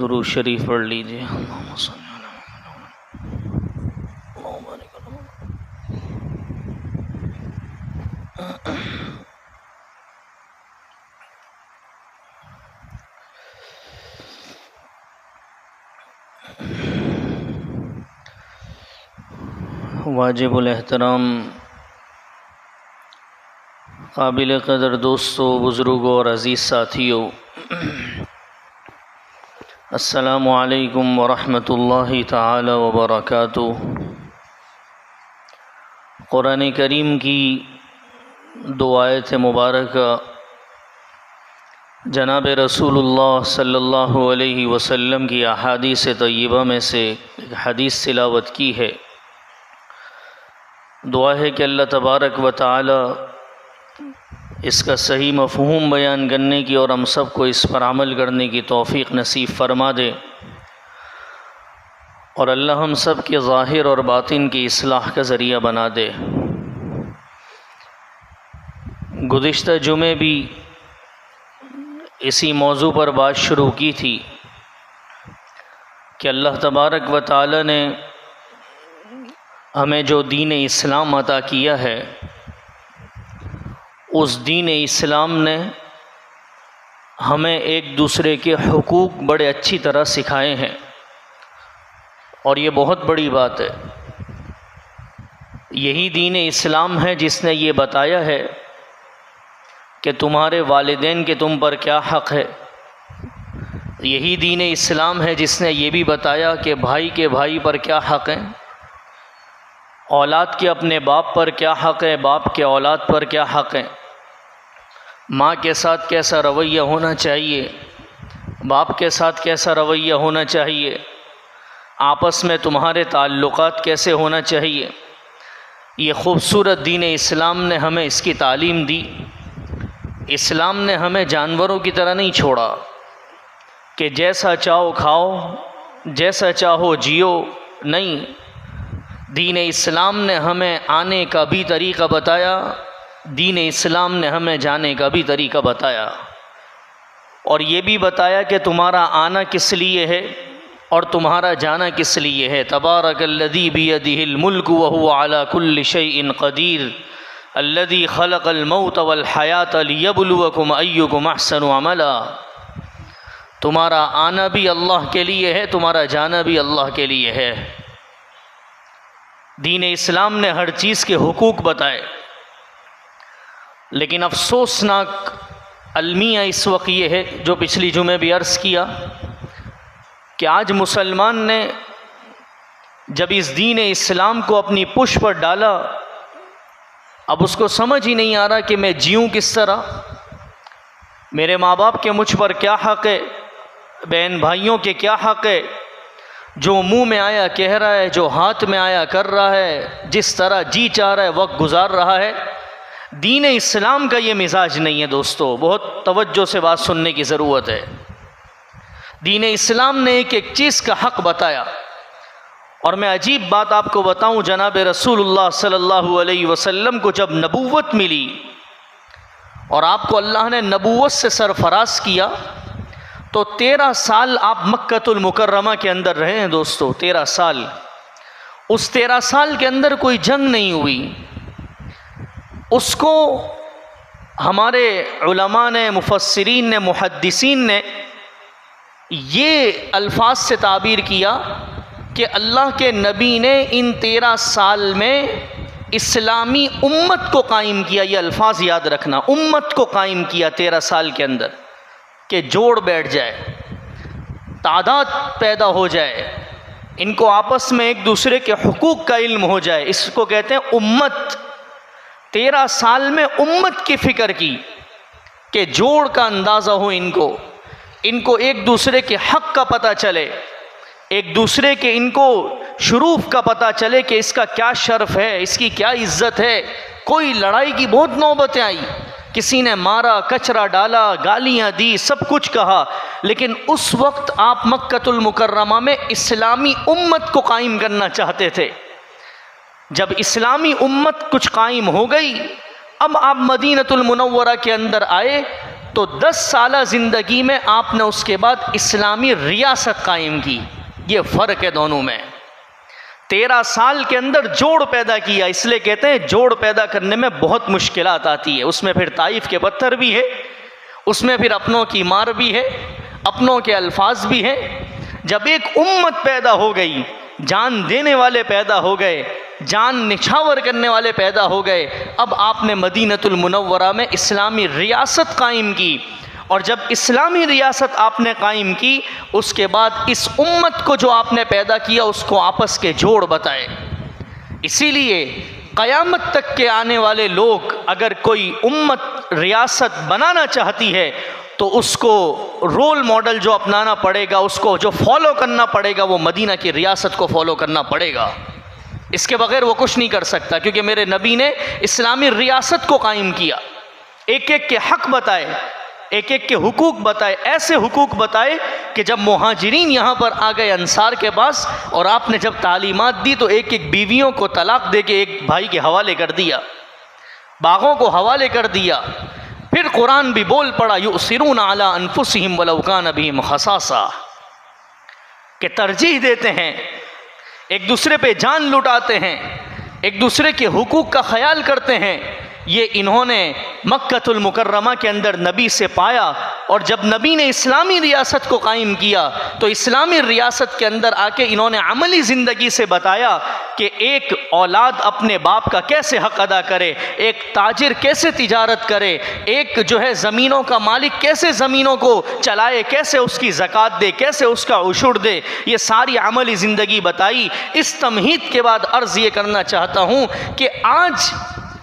दुरूद शरीफ पढ़ लीजिए। वाजिबुल एहतराम काबिल क़दर दोस्तों, बुज़ुर्गों और अज़ीज़ साथियों, अस्सलामु अलैकुम वरहमतुल्लाहि ताला वबरकातुहू। कुरान करीम की दो आयत मुबारक जनाब रसूलुल्लाह सल्लल्लाहु अलैहि वसल्लम की अहादीस तय्यबा में से एक हदीस तिलावत की है। दुआ है कि अल्लाह तबारक व तआला इसका सही मफ़हूम बयान करने की और हम सब को इस पर अमल करने की तौफ़ीक़ नसीब फ़रमा दे और अल्लाह हम सब के ज़ाहिर और बातिन की इस्लाह का ज़रिया बना दे। गुज़िश्ता जुमे भी इसी मौजू पर बात शुरू की थी कि अल्लाह तबारक व तआला ने हमें जो दीन इस्लाम अता किया है, उस दीन इस्लाम ने हमें एक दूसरे के हुकूक बड़े अच्छी तरह सिखाए हैं, और ये बहुत बड़ी बात है। यही दीन इस्लाम है जिसने ये बताया है कि तुम्हारे वालिदैन के तुम पर क्या हक़ है। यही दीन इस्लाम है जिसने ये भी बताया कि भाई के भाई पर क्या हक़ है, औलाद के अपने बाप पर क्या हक़ है, बाप के औलाद पर क्या हक़ है, माँ के साथ कैसा रवैया होना चाहिए, बाप के साथ कैसा रवैया होना चाहिए, आपस में तुम्हारे ताल्लुकात कैसे होना चाहिए। ये ख़ूबसूरत दीन इस्लाम ने हमें इसकी तालीम दी। इस्लाम ने हमें जानवरों की तरह नहीं छोड़ा कि जैसा चाहो खाओ, जैसा चाहो जियो। नहीं, दीन इस्लाम ने हमें आने का भी तरीक़ा बताया, दीन इस्लाम ने हमें जाने का भी तरीक़ा बताया, और ये भी बताया कि तुम्हारा आना किस लिए है और तुम्हारा जाना किस लिए है। तबारकल्लज़ी बियदिहिल मुल्क व हुवा अला कुल्लि शैइन क़दीर अल्लज़ी ख़लक़ल मौत वल हयात लियब्लुवकुम अय्युकुम अहसनु अमला। तुम्हारा आना भी अल्लाह के लिए है, तुम्हारा जाना भी अल्लाह के लिए है। दीन इस्लाम ने हर चीज़ के हुकूक बताए, लेकिन अफसोसनाक अलमिया इस वक्त ये है, जो पिछली जुमे भी अर्ज़ किया, कि आज मुसलमान ने जब इस दीन इस्लाम को अपनी पुश पर डाला, अब उसको समझ ही नहीं आ रहा कि मैं जीऊँ किस तरह, मेरे माँ बाप के मुझ पर क्या हक़ है, बहन भाइयों के क्या हक़ है। जो मुंह में आया कह रहा है, जो हाथ में आया कर रहा है, जिस तरह जी चाह रहा है वक्त गुजार रहा है। दीन इस्लाम का ये मिजाज नहीं है दोस्तों, बहुत तवज्जो से बात सुनने की ज़रूरत है। दीन इस्लाम ने एक एक चीज़ का हक़ बताया, और मैं अजीब बात आपको बताऊं, जनाब रसूलुल्लाह सल्लल्लाहु अलैहि वसल्लम को जब नबूवत मिली और आपको अल्लाह ने नबूवत से सरफराज किया, तो 13 साल आप मक्कतुल मुकर्रमा के अंदर रहे हैं दोस्तों। 13 साल, उस 13 साल के अंदर कोई जंग नहीं हुई। उसको हमारे उलमा ने, मुफस्सिरीन ने, मुहद्दिसीन ने ये अल्फाज से ताबीर किया कि अल्लाह के नबी ने इन 13 साल में इस्लामी उम्मत को कायम किया। ये अल्फाज याद रखना, उम्मत को कायम किया 13 साल के अंदर, कि जोड़ बैठ जाए, तादाद पैदा हो जाए, इनको आपस में एक दूसरे के हुकूक का इल्म हो जाए। इसको कहते हैं उम्मत। 13 साल में उम्मत की फ़िक्र की कि जोड़ का अंदाज़ा हो, इनको एक दूसरे के हक़ का पता चले, एक दूसरे के इनको शुरूफ का पता चले कि इसका क्या शर्फ है, इसकी क्या इज़्ज़त है। कोई लड़ाई की बहुत नौबतें आई, किसी ने मारा, कचरा डाला, गालियाँ दी, सब कुछ कहा, लेकिन उस वक्त आप मक्कतुल मुकर्रमा में इस्लामी उम्मत को कायम करना चाहते थे। जब इस्लामी उम्मत कुछ कायम हो गई, अब आप मदीनतुल मुनव्वरा के अंदर आए, तो 10 साल ज़िंदगी में आपने उसके बाद इस्लामी रियासत कायम की। ये फ़र्क है दोनों में। 13 साल के अंदर जोड़ पैदा किया, इसलिए कहते हैं जोड़ पैदा करने में बहुत मुश्किलात आती है। उसमें फिर ताइफ के पत्थर भी है, उसमें फिर अपनों की मार भी है, अपनों के अल्फाज भी हैं। जब एक उम्मत पैदा हो गई, जान देने वाले पैदा हो गए, जान निछावर करने वाले पैदा हो गए, अब आपने मदीनतुल मुनव्वरा में इस्लामी रियासत कायम की। और जब इस्लामी रियासत आपने कायम की, उसके बाद इस उम्मत को जो आपने पैदा किया उसको आपस के जोड़ बताए। इसीलिए क़यामत तक के आने वाले लोग, अगर कोई उम्मत रियासत बनाना चाहती है, तो उसको रोल मॉडल जो अपनाना पड़ेगा, उसको जो फॉलो करना पड़ेगा, वो मदीना की रियासत को फॉलो करना पड़ेगा। इसके बगैर वो कुछ नहीं कर सकता, क्योंकि मेरे नबी ने इस्लामी रियासत को कायम किया, एक एक के हक़ बताए, एक एक के हुकूक बताए। ऐसे हुकूक बताए कि जब मुहाजिरीन यहाँ पर आ गए अंसार के पास, और आपने जब तालीमात दी, तो एक एक बीवियों को तलाक दे के एक भाई के हवाले कर दिया, बागों को हवाले कर दिया। फिर कुरान भी बोल पड़ा, युसिरूना अला अनफुसिहिम वलौ कान बिहिम खसासा, कि तरजीह देते हैं, एक दूसरे पे जान लुटाते हैं, एक दूसरे के हुकूक का ख्याल करते हैं। ये इन्होंने मक्कतुल मुकर्रमा के अंदर नबी से पाया, और जब नबी ने इस्लामी रियासत को कायम किया तो इस्लामी रियासत के अंदर आके इन्होंने अमली ज़िंदगी से बताया कि एक औलाद अपने बाप का कैसे हक़ अदा करे, एक ताजिर कैसे तिजारत करे, एक जो है ज़मीनों का मालिक कैसे ज़मीनों को चलाए, कैसे उसकी ज़कात दे, कैसे उसका उशुर दे, ये सारी अमली ज़िंदगी बताई। इस तमहीद के बाद अर्ज़ ये करना चाहता हूँ कि आज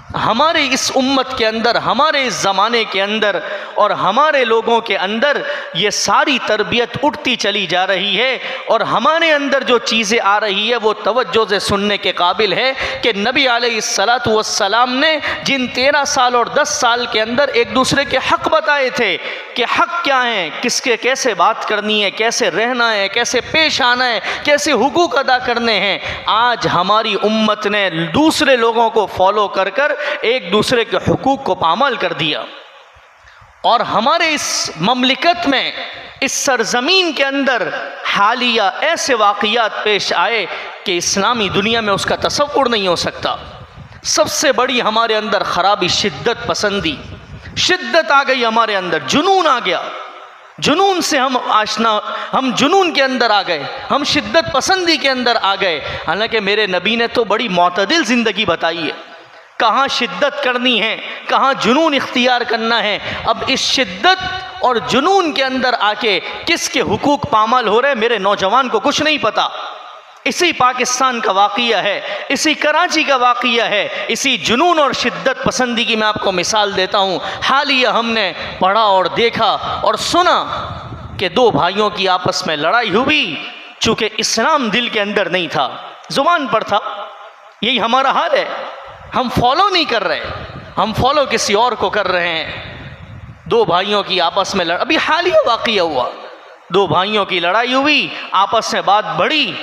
हमारे इस उम्मत के अंदर, हमारे इस ज़माने के अंदर और हमारे लोगों के अंदर ये सारी तरबियत उठती चली जा रही है, और हमारे अंदर जो चीज़ें आ रही है वो तवज्जो से सुनने के काबिल है कि नबी अलैहिस्सलातु वस्सलाम ने जिन 13 साल और 10 साल के अंदर एक दूसरे के हक़ बताए थे कि हक़ क्या हैं, किसके कैसे बात करनी है, कैसे रहना है, कैसे पेश आना है, कैसे हुकूक अदा करने हैं, आज हमारी उम्मत ने दूसरे लोगों को फॉलो कर कर एक दूसरे के हुकूक को पामाल कर दिया। और हमारे इस ममलिकत में, इस सरजमीन के अंदर हालिया ऐसे वाक़ियात पेश आए कि इस्लामी दुनिया में उसका तसव्वुर नहीं हो सकता। सबसे बड़ी हमारे अंदर ख़राबी शिद्दत पसंदी, शिद्दत आ गई हमारे अंदर, जुनून आ गया, जुनून से हम आशना, हम जुनून के अंदर आ गए, हम शिद्दत पसंदी के अंदर आ गए। हालांकि मेरे नबी ने तो बड़ी मोतदिल ज़िंदगी बताई है, कहाँ शिद्दत करनी है, कहाँ जुनून इख्तियार करना है। अब इस शिद्दत और जुनून के अंदर आके किसके हुकूक पामाल हो रहे हैं मेरे नौजवान को कुछ नहीं पता। इसी पाकिस्तान का वाक़िया है, इसी कराची का वाक़िया है, इसी जुनून और शिद्दत पसंदी की मैं आपको मिसाल देता हूँ। हालिया हमने पढ़ा और देखा और सुना कि 2 भाइयों की आपस में लड़ाई हुई, चूँकि इस्लाम दिल के अंदर नहीं था, ज़ुबान पर था। यही हमारा हाल है, हम फॉलो नहीं कर रहे, हम फॉलो किसी और को कर रहे हैं। 2 भाइयों की आपस में अभी हालिया वाक़िया हुआ, 2 भाइयों की लड़ाई हुई, आपस में बात बढ़ी,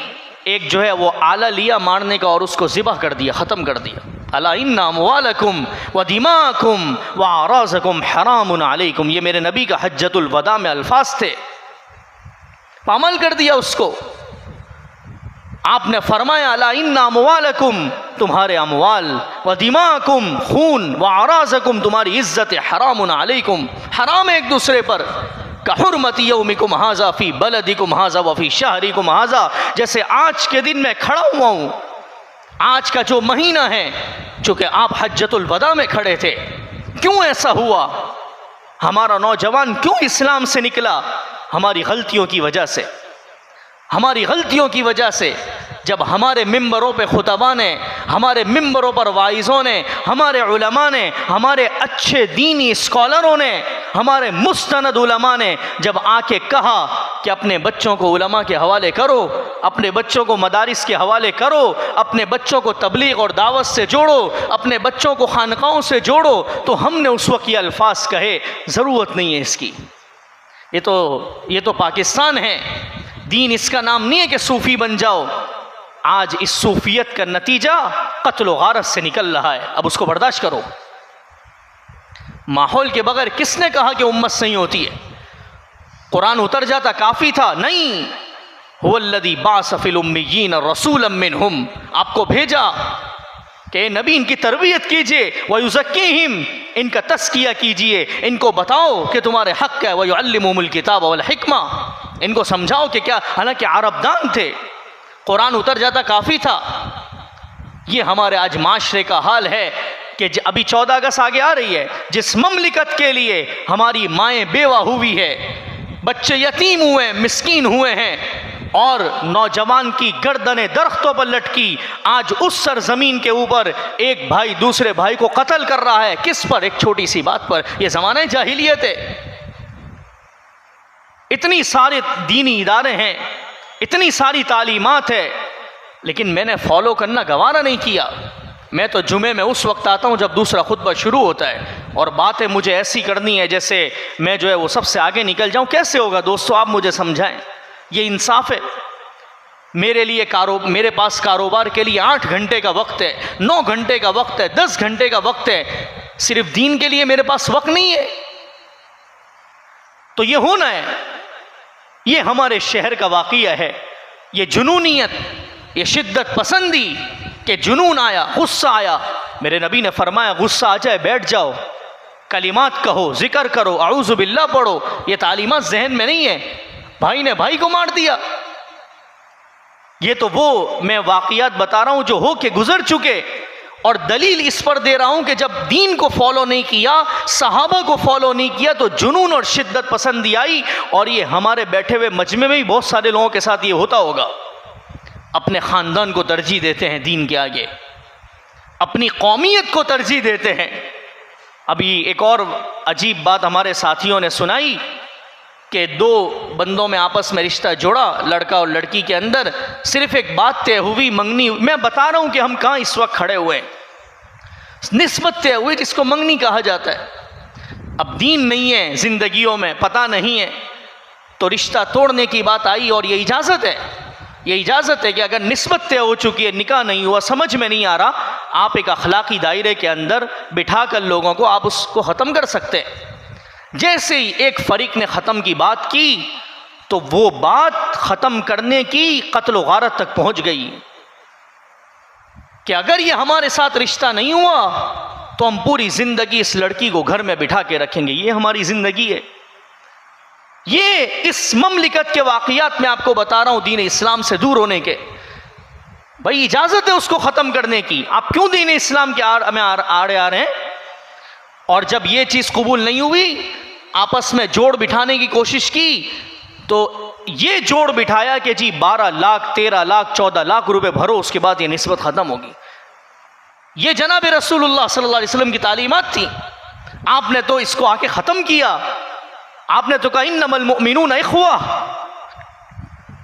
एक जो है वो आला लिया मारने का और उसको ज़िबा कर दिया, ख़त्म कर दिया। अला इन्ना अम्वालकुम व दिमाकुम व अराज़कुम हरामुन अलैकुम, ये मेरे नबी का हज्जतुल वदा में अल्फाज थे। पामाल कर दिया उसको। आपने फरमाया अला इन्ना अम्वालकुम, तुम्हारे अमवाल, व दिमाकुम, खून, व अराज़कुम, तुम्हारी इज़्ज़त हरामुन अलैकुम, हराम है एक दूसरे पर। का हुर्मती यौमिकुम हाज़ा फ़ी बलदिकुम हाज़ा व फ़ी शहरिकुम हाज़ा, जैसे आज के दिन में खड़ा हुआ हूँ, आज का जो महीना है, चूँकि आप हज्जतुल वदा में खड़े थे। क्यों ऐसा हुआ? हमारा नौजवान क्यों इस्लाम से निकला? हमारी गलतियों की वजह से, हमारी गलतियों की वजह से। जब हमारे मिंबरों पे खुतबा ने, हमारे मिंबरों पर वाइज़ों ने, हमारे उलमा ने, हमारे अच्छे दीनी स्कॉलरों ने, हमारे मुस्तनद उलमा ने जब आके कहा कि अपने बच्चों को उलमा के हवाले करो, अपने बच्चों को मदारिस के हवाले करो, अपने बच्चों को तबलीग और दावत से जोड़ो, अपने बच्चों को खानकाओं से जोड़ो, तो हमने उस वक्त ये अल्फाज कहे, ज़रूरत नहीं है इसकी, ये तो पाकिस्तान है, दीन इसका नाम नहीं है कि सूफ़ी बन जाओ। आज इस सूफियत का नतीजा कत्ल व गारत से निकल रहा है, अब उसको बर्दाश्त करो। माहौल के बगैर किसने कहा कि उम्मत सही होती है? कुरान उतर जाता काफ़ी था? नहीं। हुवल्लज़ी बाअस फ़िल उम्मिय्यीन रसूलन मिनहुम, आपको भेजा कि नबी इनकी तरबियत कीजिए, व युज़क्कीहिम, इनका तज़किया कीजिए, इनको बताओ कि तुम्हारे हक़ क्या है, व युअल्लिमुहुमुल किताब वल हिकमा, इनको समझाओ कि क्या, हालांकि अरबदान थे, कुरान उतर जाता काफ़ी था। ये हमारे आज माशरे का हाल है कि अभी 14 अगस्त आगे आ रही है, जिस ममलिकत के लिए हमारी माएँ बेवा हुई है, बच्चे यतीम हुए, मिस्कीन हुए हैं, और नौजवान की गर्दनें दरख्तों पर लटकी, आज उस सरजमीन के ऊपर एक भाई दूसरे भाई को कत्ल कर रहा है। किस पर? एक छोटी सी बात पर। यह ज़माना जाहिलियत है। इतनी सारे दीनी इदारे हैं, इतनी सारी तालीमात है, लेकिन मैंने फॉलो करना गवारा नहीं किया। मैं तो जुमे में उस वक्त आता हूँ जब दूसरा खुतबा शुरू होता है, और बातें मुझे ऐसी करनी है जैसे मैं जो है वो सबसे आगे निकल जाऊँ। कैसे होगा दोस्तों, आप मुझे समझाएं। ये इंसाफ है? मेरे लिए मेरे पास कारोबार के लिए 8 घंटे का वक्त है, 9 घंटे का वक्त है, 10 घंटे का वक्त है, सिर्फ दीन के लिए मेरे पास वक्त नहीं है। तो ये होना है, ये हमारे शहर का वाक़िया है। ये जुनूनियत, ये शिद्दत पसंदी के जुनून आया, गुस्सा आया। मेरे नबी ने फरमाया गुस्सा आ जाए बैठ जाओ, कलिमात कहो, ज़िक्र करो, अऊज़ु बिल्लाह पढ़ो, ये तालीमात जहन में नहीं है। भाई ने भाई को मार दिया। ये तो वो मैं वाक़ियात बता रहा हूँ जो हो के गुजर चुके, और दलील इस पर दे रहा हूँ कि जब दीन को फॉलो नहीं किया, सहाबा को फॉलो नहीं किया, तो जुनून और शिद्दत पसंदी आई। और ये हमारे बैठे हुए मजमे में भी बहुत सारे लोगों के साथ ये होता होगा। अपने ख़ानदान को तरजीह देते हैं दीन के आगे, अपनी कौमियत को तरजीह देते हैं। अभी एक और अजीब बात हमारे साथियों ने सुनाई कि दो बंदों में आपस में रिश्ता जोड़ा, लड़का और लड़की के अंदर सिर्फ एक बात तय हुई, मंगनी। मैं बता रहा हूँ कि हम कहाँ इस वक्त खड़े हुए, निस्बत तय हुई जिसको मंगनी कहा जाता है। अब दीन नहीं है ज़िंदगियों में, पता नहीं है, तो रिश्ता तोड़ने की बात आई। और ये इजाज़त है, ये इजाज़त है कि अगर निस्बत तय हो चुकी है, निकाह नहीं हुआ, समझ में नहीं आ रहा, आप एक अखलाकी दायरे के अंदर बिठा कर लोगों को आप उसको ख़त्म कर सकते हैं। जैसे ही एक फरीक ने ख़त्म की बात की तो वो बात ख़त्म करने की कत्ल गारत तक पहुँच गई कि अगर ये हमारे साथ रिश्ता नहीं हुआ तो हम पूरी ज़िंदगी इस लड़की को घर में बिठा के रखेंगे, ये हमारी ज़िंदगी है। ये इस ममलिकत के वाक़ियात में आपको बता रहा हूँ, दीन इस्लाम से दूर होने के। भाई इजाज़त है उसको ख़त्म करने की, आप क्यों दीन इस्लाम के आड़े आ रहे हैं? और जब ये चीज़ कबूल नहीं हुई, आपस में जोड़ बिठाने की कोशिश की, तो ये जोड़ बिठाया कि जी 12 लाख 13 लाख 14 लाख रुपए भरो, उसके बाद ये निस्बत ख़त्म होगी। ये जनाब रसूलुल्लाह सल्लल्लाहु अलैहि वसल्लम की तालीमात थी। आपने तो इसको आके ख़त्म किया। आपने तो कहा इन्नमल मुमिनूना इख्वा,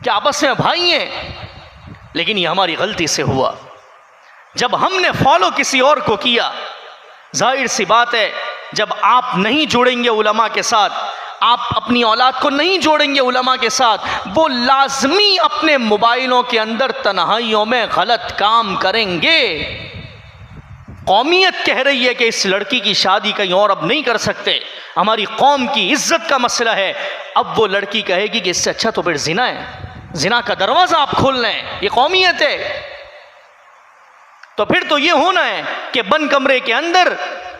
कि आपस में भाई हैं। लेकिन ये हमारी गलती से हुआ। जब हमने फॉलो किसी और को किया, जाहिर सी बात है, जब आप नहीं जुड़ेंगे उलमा के साथ, आप अपनी औलाद को नहीं जोड़ेंगे उलमा के साथ, वो लाजमी अपने मोबाइलों के अंदर तन्हाइयों में गलत काम करेंगे। कौमियत कह रही है कि इस लड़की की शादी कहीं और अब नहीं कर सकते, हमारी कौम की इज्जत का मसला है। अब वो लड़की कहेगी कि इससे अच्छा तो फिर जिना है, जिना का दरवाज़ा आप खोल लें, ये कौमियत है। तो फिर तो ये होना है कि बंद कमरे के अंदर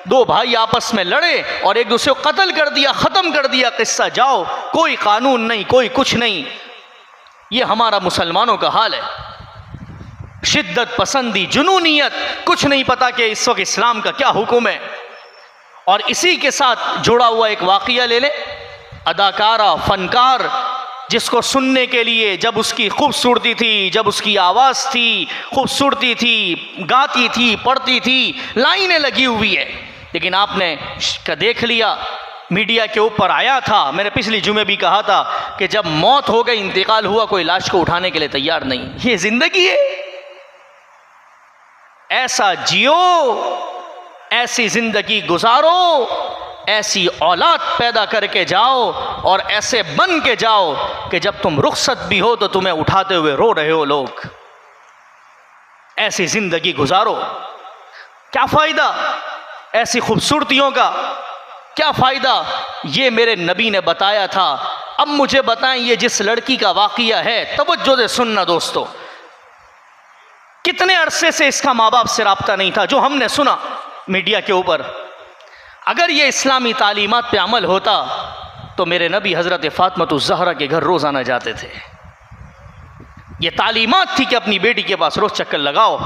दो भाई आपस में लड़े और एक दूसरे को कत्ल कर दिया, ख़त्म कर दिया, किस्सा जाओ, कोई कानून नहीं, कोई कुछ नहीं। ये हमारा मुसलमानों का हाल है। शिद्दत पसंदी, जुनूनियत, कुछ नहीं पता कि इस वक्त इस्लाम का क्या हुक्म है। और इसी के साथ जुड़ा हुआ एक वाक़िया ले लें। अदाकारा, फनकार, जिसको सुनने के लिए जब उसकी खूबसूरती थी, जब उसकी आवाज़ थी, खूबसूरती थी, गाती थी, पढ़ती थी, लाइनें लगी हुई है, लेकिन आपने देख लिया, मीडिया के ऊपर आया था। मैंने पिछली जुमे भी कहा था कि जब मौत हो गई, इंतकाल हुआ, कोई लाश को उठाने के लिए तैयार नहीं। ये ज़िंदगी है। ऐसा जियो, ऐसी ज़िंदगी गुजारो, ऐसी औलाद पैदा करके जाओ और ऐसे बन के जाओ कि जब तुम रुखसत भी हो तो तुम्हें उठाते हुए रो रहे हो लोग। ऐसी ज़िंदगी गुजारो। क्या फ़ायदा ऐसी खूबसूरतियों का, क्या फ़ायदा? ये मेरे नबी ने बताया था। अब मुझे बताएं, ये जिस लड़की का वाक़िया है, तवज्जो से सुनना दोस्तों, कितने अरसे से इसका माँ बाप से राब्ता नहीं था, जो हमने सुना मीडिया के ऊपर। अगर ये इस्लामी तालीमात पे अमल होता तो मेरे नबी हज़रत फ़ातिमा ज़हरा के घर रोज़ाना जाते थे। ये तालीमात थी कि अपनी बेटी के पास रोज़ चक्कर लगाओ।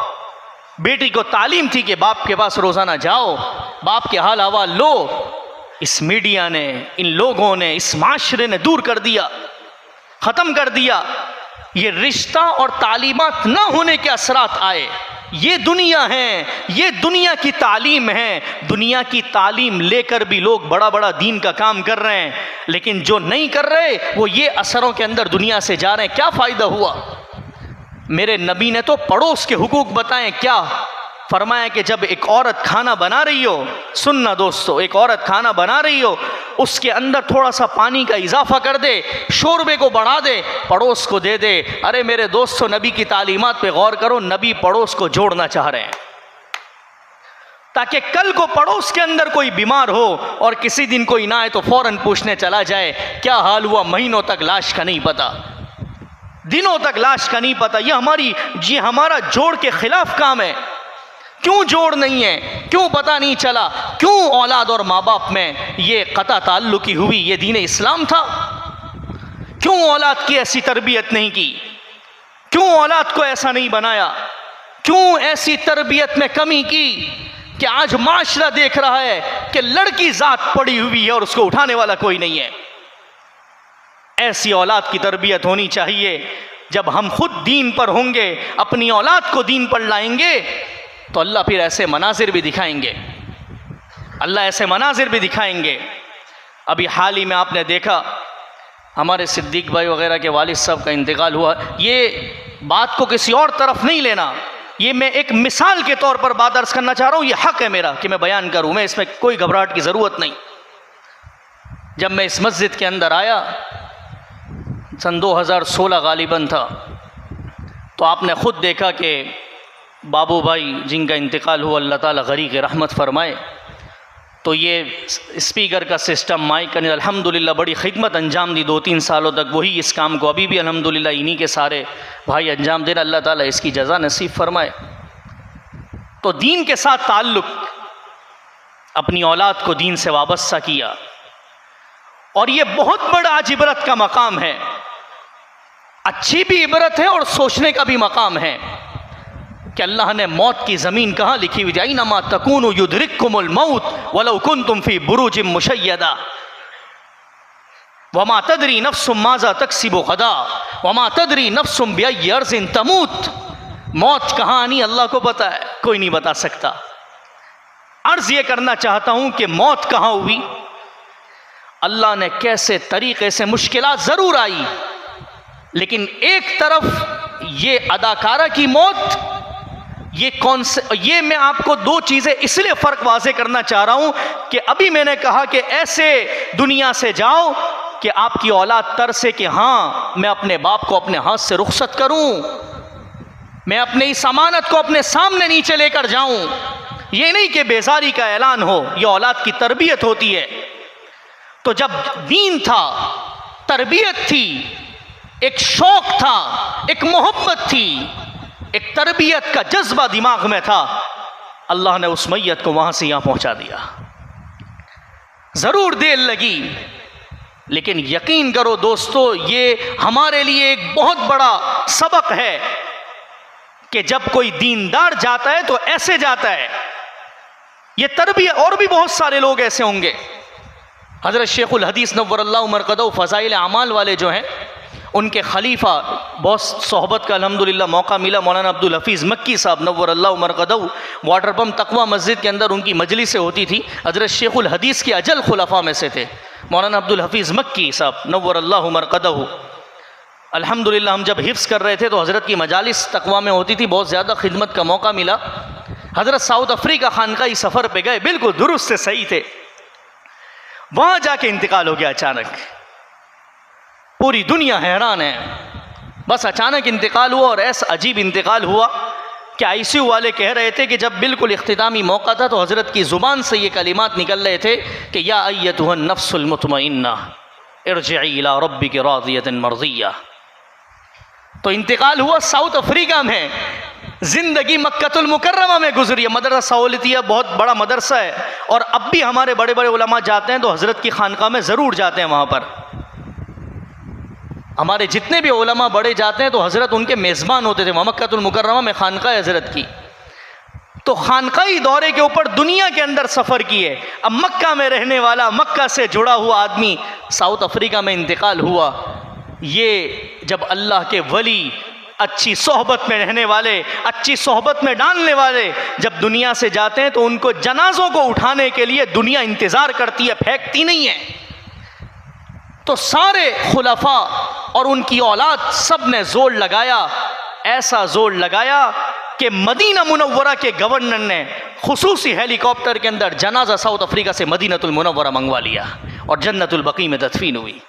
बेटी को तालीम थी कि बाप के पास रोज़ाना जाओ, बाप के हाल अहवाल लो। इस मीडिया ने, इन लोगों ने, इस माशरे ने दूर कर दिया, ख़त्म कर दिया। ये रिश्ता और तालीमात ना होने के असरात आए। ये दुनिया है, ये दुनिया की तालीम है। दुनिया की तालीम लेकर भी लोग बड़ा बड़ा दीन का काम कर रहे हैं, लेकिन जो नहीं कर रहे वो ये असरों के अंदर दुनिया से जा रहे हैं। क्या फ़ायदा हुआ? मेरे नबी ने तो पड़ोस के हुकूक बताएं। क्या फरमाया कि जब एक औरत खाना बना रही हो, सुनना दोस्तों, एक औरत खाना बना रही हो, उसके अंदर थोड़ा सा पानी का इजाफा कर दे, शोरबे को बढ़ा दे, पड़ोस को दे दे। अरे मेरे दोस्तों, नबी की तालीमात पे गौर करो। नबी पड़ोस को जोड़ना चाह रहे हैं ताकि कल को पड़ोस के अंदर कोई बीमार हो और किसी दिन कोई ना आए तो फौरन पूछने चला जाए क्या हाल हुआ। महीनों तक लाश का नहीं पता, दिनों तक लाश का नहीं पता। ये हमारा जोड़ के खिलाफ काम है। क्यों जोड़ नहीं है, क्यों पता नहीं चला, क्यों औलाद और माँ बाप में ये कता ताल्लुकी हुई? ये दीन इस्लाम था। क्यों औलाद की ऐसी तरबियत नहीं की? क्यों औलाद को ऐसा नहीं बनाया? क्यों ऐसी तरबियत में कमी की कि आज माशरा देख रहा है कि लड़की जात पड़ी हुई है और उसको उठाने वाला कोई नहीं है? ऐसी औलाद की तरबियत होनी चाहिए। जब हम खुद दीन पर होंगे, अपनी औलाद को दीन पर लाएंगे, तो अल्लाह फिर ऐसे मनाजिर भी दिखाएंगे, अल्लाह ऐसे मनाजिर भी दिखाएंगे। अभी हाल ही में आपने देखा हमारे सिद्दीक भाई वगैरह के वालिद साहब का इंतकाल हुआ। ये बात को किसी और तरफ नहीं लेना, ये मैं एक मिसाल के तौर पर बात अर्ज करना चाह रहा हूँ। ये हक है मेरा कि मैं बयान करूँ, मैं इसमें कोई घबराहट की ज़रूरत नहीं। जब मैं इस मस्जिद के अंदर आया, सन 2016 गालिबन था, तो आपने ख़ुद देखा कि बाबू भाई जिनका इंतकाल हुआ, अल्लाह ताला गरीक़ रहमत फरमाए, तो ये स्पीकर का सिस्टम, माइक का, अल्हम्दुलिल्लाह बड़ी खिदमत अंजाम दी 2-3 सालों तक। वही इस काम को अभी भी अल्हम्दुलिल्लाह इन्हीं के सारे भाई अंजाम दे रहे। अल्लाह ताला इसकी जज़ा नसीब फरमाए। तो दीन के साथ ताल्लुक़, अपनी औलाद को दीन से वाबस्ता किया, और ये बहुत बड़ा आज इबरत का मकाम है। अच्छी भी इबरत है और सोचने का भी मकाम है कि अल्लाह ने मौत की ज़मीन कहाँ लिखी हुई है। ऐनमा तकूनु युदरिकुमुल मौत वलौ कुंतुम फी बुरूजिम मुशय्यदा वमा तदरी नफ्सुम माज़ा तक्सिबु गदा वमा तदरी नफ्सुम बिअय्यि अर्ज़िन तमूत। मौत कहाँ आनी अल्लाह को पता है, कोई नहीं बता सकता। अर्ज़ ये करना चाहता हूँ कि मौत कहाँ हुई, अल्लाह ने कैसे तरीक़े से, मुश्किलात ज़रूर आई, लेकिन एक तरफ ये अदाकारा की मौत, ये कौन से, ये मैं आपको दो चीज़ें इसलिए फ़र्क वाज़े करना चाह रहा हूँ कि अभी मैंने कहा कि ऐसे दुनिया से जाओ कि आपकी औलाद तरसे कि हाँ मैं अपने बाप को अपने हाथ से रुखसत करूँ, मैं अपने इस अमानत को अपने सामने नीचे लेकर जाऊँ। ये नहीं कि बेजारी का ऐलान हो, ये औलाद की तरबियत होती है। तो जब दीन था, तरबियत थी, एक शौक़ था, एक मोहब्बत थी, एक तरबियत का जज्बा दिमाग में था, अल्लाह ने उस मैयत को वहाँ से यहाँ पहुँचा दिया। ज़रूर देर लगी, लेकिन यकीन करो दोस्तों, ये हमारे लिए एक बहुत बड़ा सबक है कि जब कोई दीनदार जाता है तो ऐसे जाता है। ये तरबियत, और भी बहुत सारे लोग ऐसे होंगे। हज़रत शेखुल हदीस नव्वरल्लाहु मरक़दहु फ़ज़ाइल अमाल वाले जो हैं, उनके खलीफा, बहुत सोहबत का अल्हम्दुलिल्लाह मौका मिला, मौलाना अब्दुल हफीज़ मक्की साहब नव्वरल्लाहु मरक़दहु, वाटर पम्प तक़वा मस्जिद के अंदर उनकी मजलिसें होती थी। हज़रत शेखुल हदीस के अजल खुलफ़ा में से थे मौलाना अब्दुल हफीज़ मक्की साहब नव्वरल्लाहु मरक़दहु। अल्हम्दुलिल्लाह हम जब हिफ्ज़ कर रहे थे तो हज़रत की मजालिस तक़वा में होती थी, बहुत ज़्यादा खिदमत का मौका मिला। हज़रत साउथ अफ्रीका खानकाई सफ़र पर गए, बिल्कुल दुरुस्त से सही थे, वहाँ जाके इंतकाल हो गया अचानक। पूरी दुनिया हैरान है, बस अचानक इंतकाल हुआ, और ऐसा अजीब इंतकाल हुआ कि आईसीयू वाले कह रहे थे कि जब बिल्कुल इख्तितामी मौका था तो हज़रत की ज़ुबान से ये कलिमात निकल रहे थे कि या अय्यतुहन नफ्सुल मुतमइन्ना इरजिई इला रब्बिकी राज़ियतन मर्ज़िय्या। तो इंतकाल हुआ साउथ अफ्रीका में, ज़िंदगी मक्कतुल मुकर्रमा में गुजरी है। मदरसा सहूलतिया बहुत बड़ा मदरसा है, और अब भी हमारे बड़े बड़े उलमा जाते हैं तो हज़रत की खानका में ज़रूर जाते हैं। वहाँ पर हमारे जितने भी उलमा बड़े जाते हैं तो हज़रत उनके मेज़बान होते थे मक्कतुल मुकर्रमा में, खानका हज़रत की। तो खानकाई दौरे के ऊपर दुनिया के अंदर सफ़र किए। अब मक्का में रहने वाला, मक्का से जुड़ा हुआ आदमी साउथ अफ्रीका में इंतकाल हुआ। ये जब अल्लाह के वली, अच्छी सोहबत में रहने वाले, अच्छी सोहबत में डालने वाले जब दुनिया से जाते हैं तो उनको जनाज़ों को उठाने के लिए दुनिया इंतज़ार करती है, फेंकती नहीं है। तो सारे खुलफा और उनकी औलाद सब ने जोर लगाया, ऐसा जोर लगाया कि मदीना मुनव्वरा के गवर्नर ने खुसूसी हेलीकॉप्टर के अंदर जनाजा साउथ अफ्रीका से मदीनतुल मुनव्वरा मंगवा लिया और जन्नतुल बकी में दफन हुई।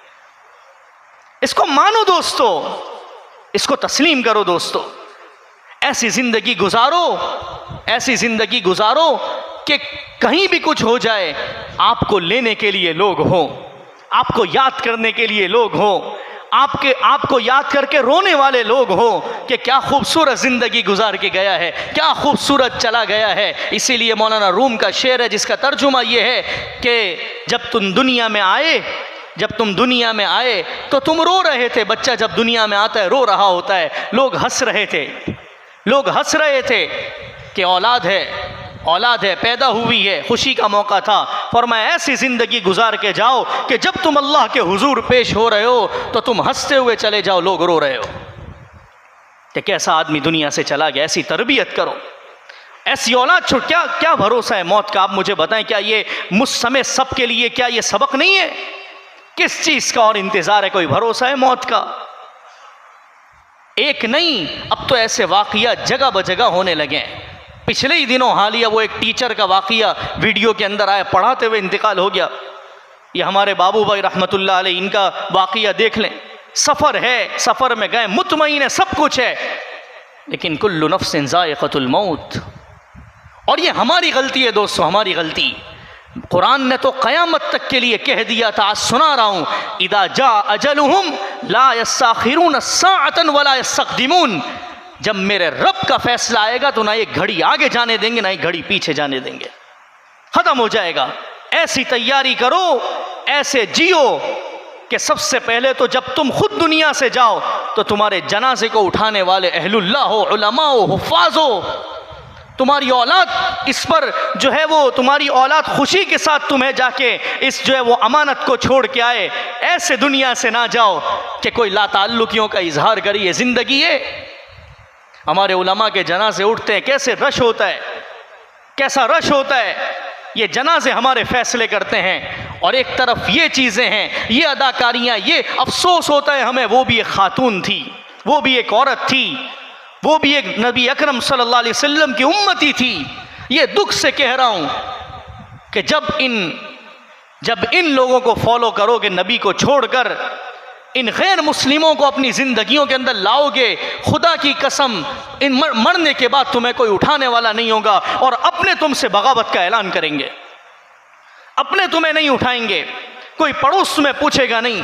इसको मानो दोस्तों, इसको तस्लीम करो दोस्तों। ऐसी ज़िंदगी गुजारो, ऐसी ज़िंदगी गुजारो कि कहीं भी कुछ हो जाए आपको लेने के लिए लोग हों, आपको याद करने के लिए लोग हों, आपको याद करके रोने वाले लोग हो कि क्या खूबसूरत ज़िंदगी गुजार के गया है, क्या खूबसूरत चला गया है। इसीलिए मौलाना रूम का शेर है जिसका तर्जुमा ये है कि जब तुम दुनिया में आए तो तुम रो रहे थे। बच्चा जब दुनिया में आता है रो रहा होता है, लोग हंस रहे थे कि औलाद है, पैदा हुई है, खुशी का मौका था। फरमाया ऐसी ज़िंदगी गुजार के जाओ कि जब तुम अल्लाह के हुजूर पेश हो रहे हो तो तुम हंसते हुए चले जाओ, लोग रो रहे हो कि कैसा आदमी दुनिया से चला गया। ऐसी तरबियत करो, ऐसी औलाद छोड़। क्या भरोसा है मौत का? आप मुझे बताएं, क्या ये मुझ समेत सबके लिए क्या ये सबक नहीं है? किस चीज़ का और इंतज़ार है? कोई भरोसा है मौत का? एक नहीं, अब तो ऐसे वाक़िया जगह ब जगह होने लगे हैं। पिछले ही दिनों हालिया वो एक टीचर का वाक़िया वीडियो के अंदर आया, पढ़ाते हुए इंतकाल हो गया। ये हमारे बाबू भाई रहमतुल्लाह अलैह, इनका वाक़िया देख लें। सफ़र है, सफ़र में गए, मुतमईन है, सब कुछ है, लेकिन कुल्लु नफ्सिन ज़ाइक़तुल मौत। और ये हमारी गलती है दोस्तों, हमारी गलती। कुरान ने तो क़यामत तक के लिए कह दिया था, आज सुना रहा हूँ, इदा जा अजलुहुम ला यस्ताखिरून साअतन वला यस्तक़दिमून। जब मेरे रब का फैसला आएगा तो ना ये घड़ी आगे जाने देंगे, ना ये घड़ी पीछे जाने देंगे, ख़त्म हो जाएगा। ऐसी तैयारी करो, ऐसे जियो कि सबसे पहले तो जब तुम खुद दुनिया से जाओ तो तुम्हारे जनाजे को उठाने वाले अहलुल्लाह हो, उलमा हो, हुफ़ाज़ हो, तुम्हारी औलाद इस पर जो है वो तुम्हारी औलाद खुशी के साथ तुम्हें जाके इस जो है वो अमानत को छोड़ के आए। ऐसे दुनिया से ना जाओ कि कोई लाताल्लुकियों का इजहार करे। ये ज़िंदगी है। हमारे उलमा के जनाजे उठते हैं, कैसे रश होता है, कैसा रश होता है। ये जनाजे हमारे फ़ैसले करते हैं। और एक तरफ ये चीज़ें हैं, ये अदाकारियाँ, ये अफसोस होता है हमें, वो भी एक खातून थी, वो भी एक औरत थी, वो भी एक नबी अकरम सल्लल्लाहु अलैहि वसल्लम की उम्मती थी। ये दुख से कह रहा हूँ कि जब इन लोगों को फॉलो करोगे, नबी को छोड़कर इन गैर मुस्लिमों को अपनी ज़िंदगियों के अंदर लाओगे, खुदा की कसम इन मरने के बाद तुम्हें कोई उठाने वाला नहीं होगा और अपने तुमसे बगावत का ऐलान करेंगे, अपने तुम्हें नहीं उठाएंगे, कोई पड़ोस में पूछेगा नहीं।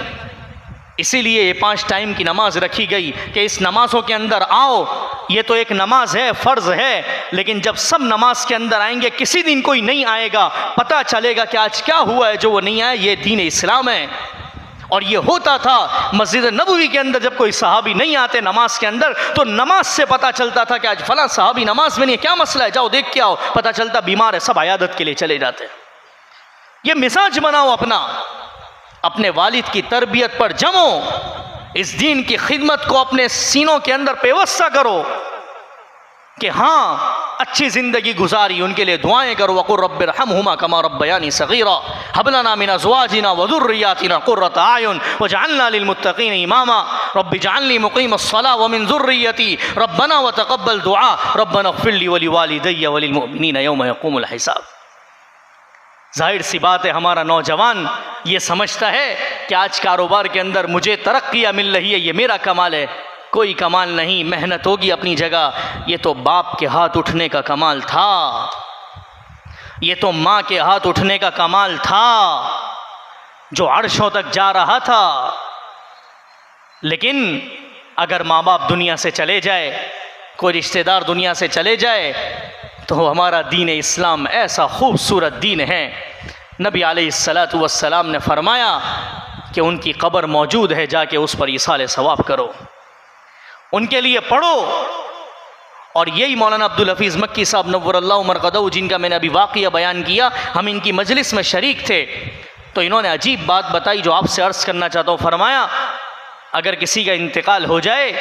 इसीलिए ये 5 टाइम की नमाज रखी गई कि इस नमाज़ों के अंदर आओ। ये तो एक नमाज है, फ़र्ज़ है, लेकिन जब सब नमाज के अंदर आएंगे, किसी दिन कोई नहीं आएगा, पता चलेगा कि आज क्या हुआ है जो वो नहीं आए। ये दीन इस्लाम है। और ये होता था मस्जिद नबवी के अंदर, जब कोई सहाबी नहीं आते नमाज के अंदर तो नमाज से पता चलता था कि आज फला सहाबी नमाज में नहीं है, क्या मसला है, जाओ देख के आओ। पता चलता बीमार है, सब अयादत के लिए चले जाते। ये मिजाज बनाओ अपने वालिद की तरबियत पर जमो, इस दीन की खिदमत को अपने सीनों के अंदर पेवस्सा करो कि हाँ अच्छी ज़िंदगी गुजारी। उनके लिए दुआएं करो, वक़ुर रब्बिरहमहुमा कमा रब्बयानी सगीरा हब लना मिन अज़वाजिना व ज़ुर्रिय्यातिना क़ुर्रता आयुन वजअलना लिलमुत्तक़ीना इमामा रब्बि जअलनी मुक़ीमस्सलाह व मिन ज़ुर्रिय्यती रब्बना व तक़ब्बल दुआ रब्बना इग़फ़िर ली व लिवालिदैया व लिलमुअमिनीना यौम यक़ूमुल हिसाब। जाहिर सी बात है, हमारा नौजवान ये समझता है कि आज कारोबार के अंदर मुझे तरक्कियाँ मिल रही है, ये मेरा कमाल है। कोई कमाल नहीं, मेहनत होगी अपनी जगह। ये तो बाप के हाथ उठने का कमाल था, ये तो माँ के हाथ उठने का कमाल था जो अर्शों तक जा रहा था। लेकिन अगर माँ बाप दुनिया से चले जाए, कोई रिश्तेदार दुनिया से चले जाए, तो हमारा दीन इस्लाम ऐसा खूबसूरत दीन है। नबी अलैहिस्सलातु वस्सलाम ने फरमाया कि उनकी कब्र मौजूद है, जाके उस पर इसाले सवाब करो, उनके लिए पढ़ो। और यही मौलाना अब्दुल हफीज़ मक्की साहब नव्वरल्लाहु मरक़दहु, जिनका मैंने अभी वाक़िया बयान किया, हम इनकी मजलिस में शरीक थे, तो इन्होंने अजीब बात बताई जो आपसे अर्ज़ करना चाहता हूँ। फरमाया अगर किसी का इंतकाल हो जाए,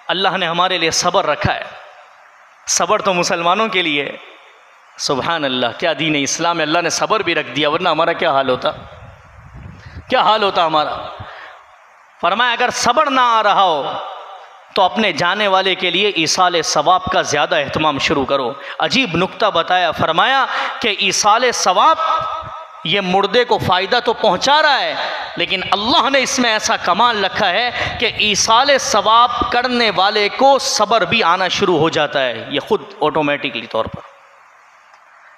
अल्लाह ने हमारे लिए सब्र रखा है। सब्र तो मुसलमानों के लिए, सुभान अल्लाह, क्या दीन इस्लाम है। अल्लाह ने सब्र भी रख दिया, वरना हमारा क्या हाल होता, क्या हाल होता हमारा। फरमाया अगर सब्र ना आ रहा हो तो अपने जाने वाले के लिए ईसाले सवाब का ज़्यादा एहतमाम शुरू करो। अजीब नुक्ता बताया, फरमाया कि ईसाले सवाब ये मुर्दे को फ़ायदा तो पहुंचा रहा है, लेकिन अल्लाह ने इसमें ऐसा कमाल रखा है कि ईसाले सवाब करने वाले को सब्र भी आना शुरू हो जाता है, ये खुद ऑटोमेटिकली तौर पर।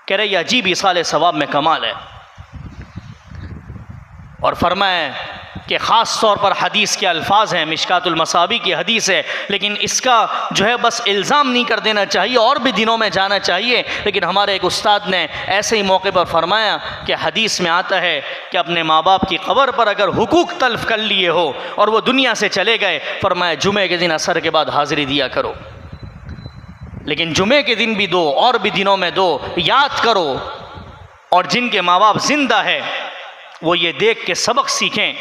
कह रहे ये अजीब ईसाले सवाब में कमाल है। और फरमाया कि ख़ास तौर पर हदीस के अल्फाज हैं, मिशकातुल मसाबी की हदीस है, लेकिन इसका जो है बस इल्ज़ाम नहीं कर देना चाहिए, और भी दिनों में जाना चाहिए। लेकिन हमारे एक उस्ताद ने ऐसे ही मौके पर फरमाया कि हदीस में आता है कि अपने माँ बाप की क़ब्र पर अगर हुकूक तल्फ़ कर लिए हो और वो दुनिया से चले गए, फरमाया जुमे के दिन असर के बाद हाज़िरी दिया करो, लेकिन जुमे के दिन भी दो और भी दिनों में दो, याद करो। और जिनके माँ बाप ज़िंदा है वो ये देख के सबक सीखें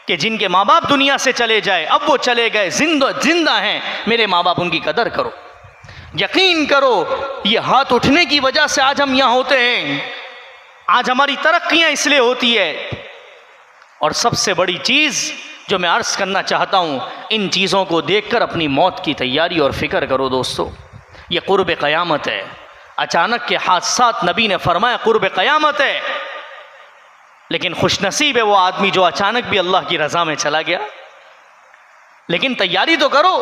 कि जिनके माँ बाप दुनिया से चले जाए, अब वो चले गए, जिंदा हैं, मेरे माँ बाप, उनकी कदर करो। यकीन करो ये हाथ उठने की वजह से आज हम यहाँ होते हैं, आज हमारी तरक्कियाँ इसलिए होती है। और सबसे बड़ी चीज़ जो मैं अर्ज़ करना चाहता हूँ, इन चीज़ों को देखकर अपनी मौत की तैयारी और फ़िक्र करो दोस्तों। ये क़ुर्ब क़यामत है। अचानक के हादसात नबी ने फरमाया क़ुर्ब क़यामत है, लेकिन खुशनसीब है वो आदमी जो अचानक भी अल्लाह की रज़ा में चला गया। लेकिन तैयारी तो करो।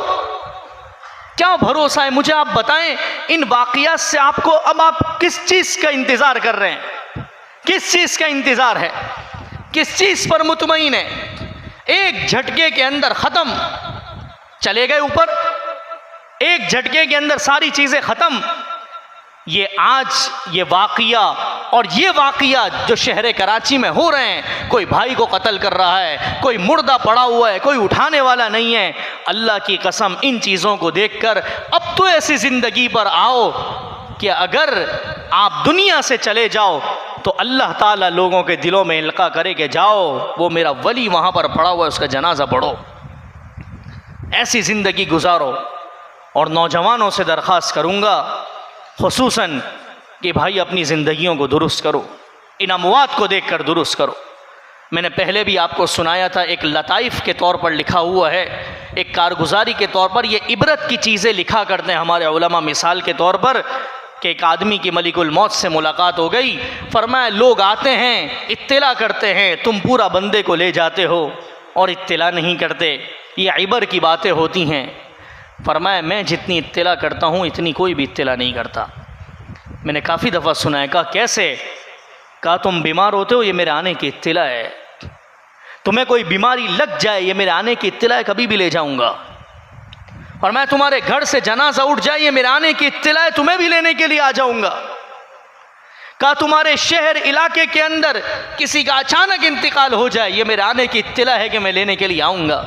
क्या भरोसा है, मुझे आप बताएं, इन वाक़ियात से आपको अब आप किस चीज़ का इंतज़ार कर रहे हैं? किस चीज़ का इंतज़ार है? किस चीज़ पर मुतमईन है? एक झटके के अंदर ख़त्म, चले गए ऊपर, एक झटके के अंदर सारी चीज़ें ख़त्म। ये आज ये वाक़िया और ये वाक़िया जो शहर कराची में हो रहे हैं, कोई भाई को कत्ल कर रहा है, कोई मुर्दा पड़ा हुआ है, कोई उठाने वाला नहीं है। अल्लाह की कसम, इन चीज़ों को देखकर अब तो ऐसी ज़िंदगी पर आओ कि अगर आप दुनिया से चले जाओ तो अल्लाह ताला लोगों के दिलों में इल्का करे कि जाओ वो मेरा वली वहाँ पर पड़ा हुआ है, उसका जनाजा पढ़ो। ऐसी ज़िंदगी गुजारो। और नौजवानों से दरख्वास्त करूँगा खुसूसन कि भाई अपनी ज़िंदगियों को दुरुस्त करो, इन अमवात को देखकर दुरुस्त करो। मैंने पहले भी आपको सुनाया था, एक लताइफ़ के तौर पर लिखा हुआ है, एक कारगुजारी के तौर पर, ये इबरत की चीज़ें लिखा करते हैं हमारे उलमा। मिसाल के तौर पर कि एक आदमी की मलिकुल मौत से मुलाकात हो गई, फरमाया लोग आते हैं, इत्तिला करते हैं, तुम पूरा बंदे को ले जाते हो और इत्तिला नहीं करते, ये इबर की बातें होती हैं। फरमाया मैं जितनी इत्तिला करता हूँ इतनी कोई भी इत्तिला नहीं करता। मैंने काफ़ी दफ़ा सुना है। कहा कैसे? कहा तुम बीमार होते हो, ये मेरे आने की इत्तिला है। तुम्हें कोई बीमारी लग जाए, ये मेरे आने की इत्तिला है, कभी भी ले जाऊँगा। और मैं तुम्हारे घर से जनाजा उठ जाए, ये मेरे आने की इत्तिला है, तुम्हें भी लेने के लिए आ जाऊँगा। कहा तुम्हारे शहर इलाके के अंदर किसी का अचानक इंतकाल हो जाए, ये मेरे आने की इत्तिला है कि मैं लेने के लिए आऊँगा।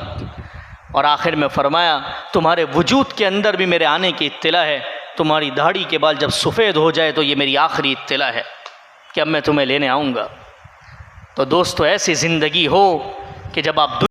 और आखिर में फरमाया तुम्हारे वजूद के अंदर भी मेरे आने की इत्तिला है, तुम्हारी दाढ़ी के बाल जब सफ़ेद हो जाए तो ये मेरी आखिरी इत्तिला है कि अब मैं तुम्हें लेने आऊँगा। तो दोस्तों ऐसी ज़िंदगी हो कि जब आप